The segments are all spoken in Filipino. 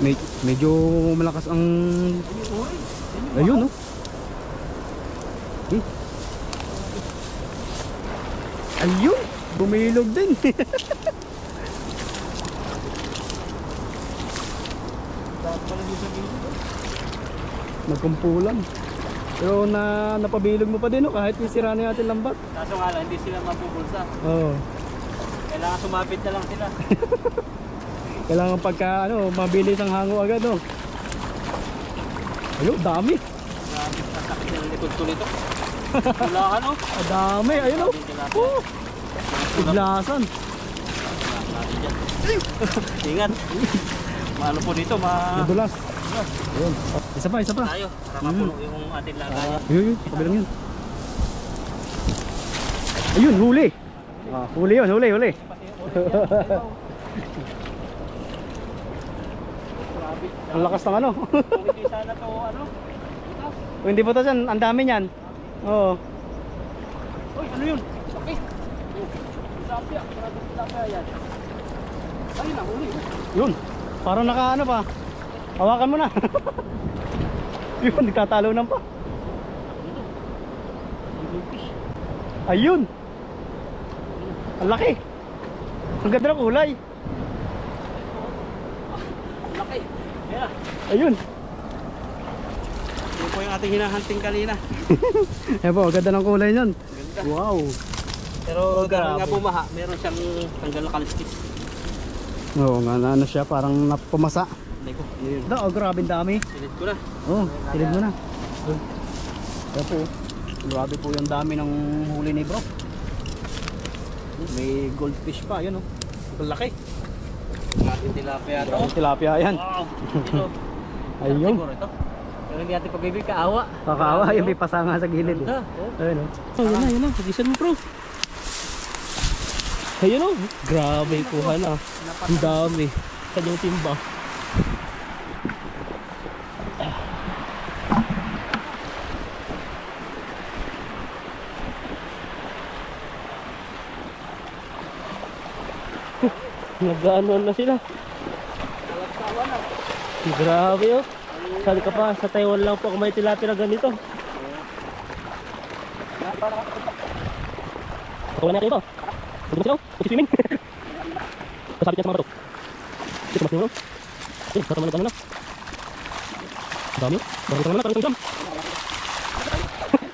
Medyo malakas ang... Ayun, oh. Ayun! Bumilog din. Nagkumpulan. Pero napabilog mo pa din, oh, kahit isira na natin lambat. Kaso nga lang, hindi sila mabubulsa. Oo. Kailangan sumapit na lang sila. Kailangan pagka mabilis ang hango agad, oh. Ayun, dami. Grabe, sakit ng likod ko nito. Tulaan, oh. Dami, ayun, oh. Oh. Iglasan. Ingat. Maano po dito, Madulas. Ayun. Isa pa. tayo. Para mapuno yung ating lagayan. Ayun, kabilang yun. Ayun, huli. Huli yun, huli. Ang lakas ng ano. Kung hindi sana to, Kung hindi po to dyan, ang dami niyan. Oo. Uy, ano yun? Okay. Tilapia. Maraming tilapia yan. Ayun na, huli. Yun. Parang naka pa. Hawakan mo na. Yun, nagtatalunan pa. Ayun. Ang laki. Ang ganda ng kulay. Laki. Ayan. Ayun. Yun po yung ating hinahunting kanina. Ayan po, ang ganda ng kulay niyan. Ganda. Wow. Pero dahil nga bumaha, meron siyang tanggal na kaliskis. Oo nga, ano siya, parang napumasa. Hindi ko. Yun. Grabe dami. Silid ko na. Oo, silid mo na. Kaya po, grabe po yung dami ng huli ni bro. May goldfish pa, yun, oh. Ang laki. Ating tilapia ito. Ang tilapia yan. Wow. Ito. Ayun. Siguro ito. Pero hindi natin pagbibig, kaawa. Kakaawa, yung may pasanga sa gilid. Ganda. Ayun, oh. Yun na. Pagisan mo, bro. Ayun o. Grabe, kuha na. Ang dami. Kanyang timba. Nag-ano na sila. Grabe oh. Saan ka pa? Sa Taiwan lang po kung may tilapia na ganito. Kuha natin ito. Hindi mo sila oh. Kasi swimming. Kasabit niya sa mga bato. Ito mas nyo. Eh, baka malagano na. Dami oh. Baka malagano na. Parang isang jam.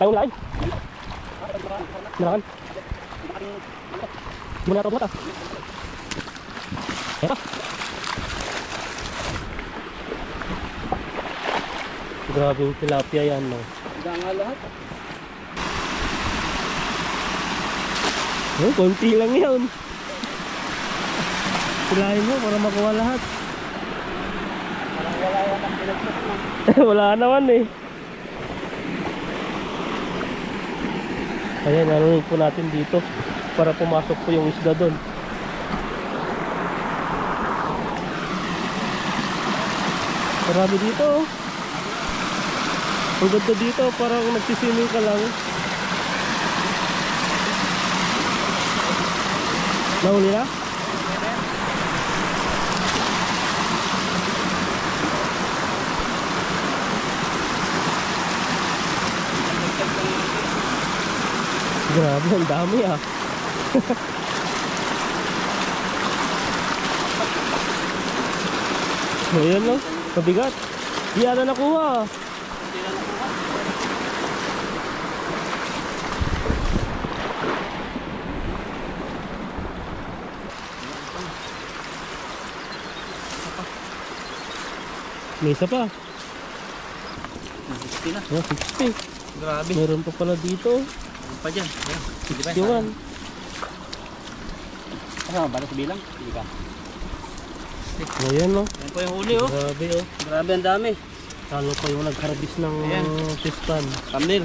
Tayo nilain. Narakan. Hindi mo na ito buhat ah. Eto. Grabe yung tilapia yan, no? Handa nga lahat. Oh, konti lang yan. Silahin mo para makuha lahat. Parang wala yan ang pinagpot na. Wala naman eh. Ayan, nanunin po natin dito para pumasok po yung isda doon. Marami dito oh. Ang ganda dito, parang nagsiswimming ka lang. Nahuli na? Grabe, ang dami ah. Ayan no, mabigat. Di na nakuha. May isa pa. 60 na. Oh, 60. Grabe. Meron pa pala dito. Ano pa dyan? Ayan. 61. Kasama ba na sa bilang? Hindi ka. Ayan no. Ayan po yung huli oh. Grabe oh. Grabe ang dami. Talo pa yung nag-harvest ng Ayan. pistan. Thumbnail.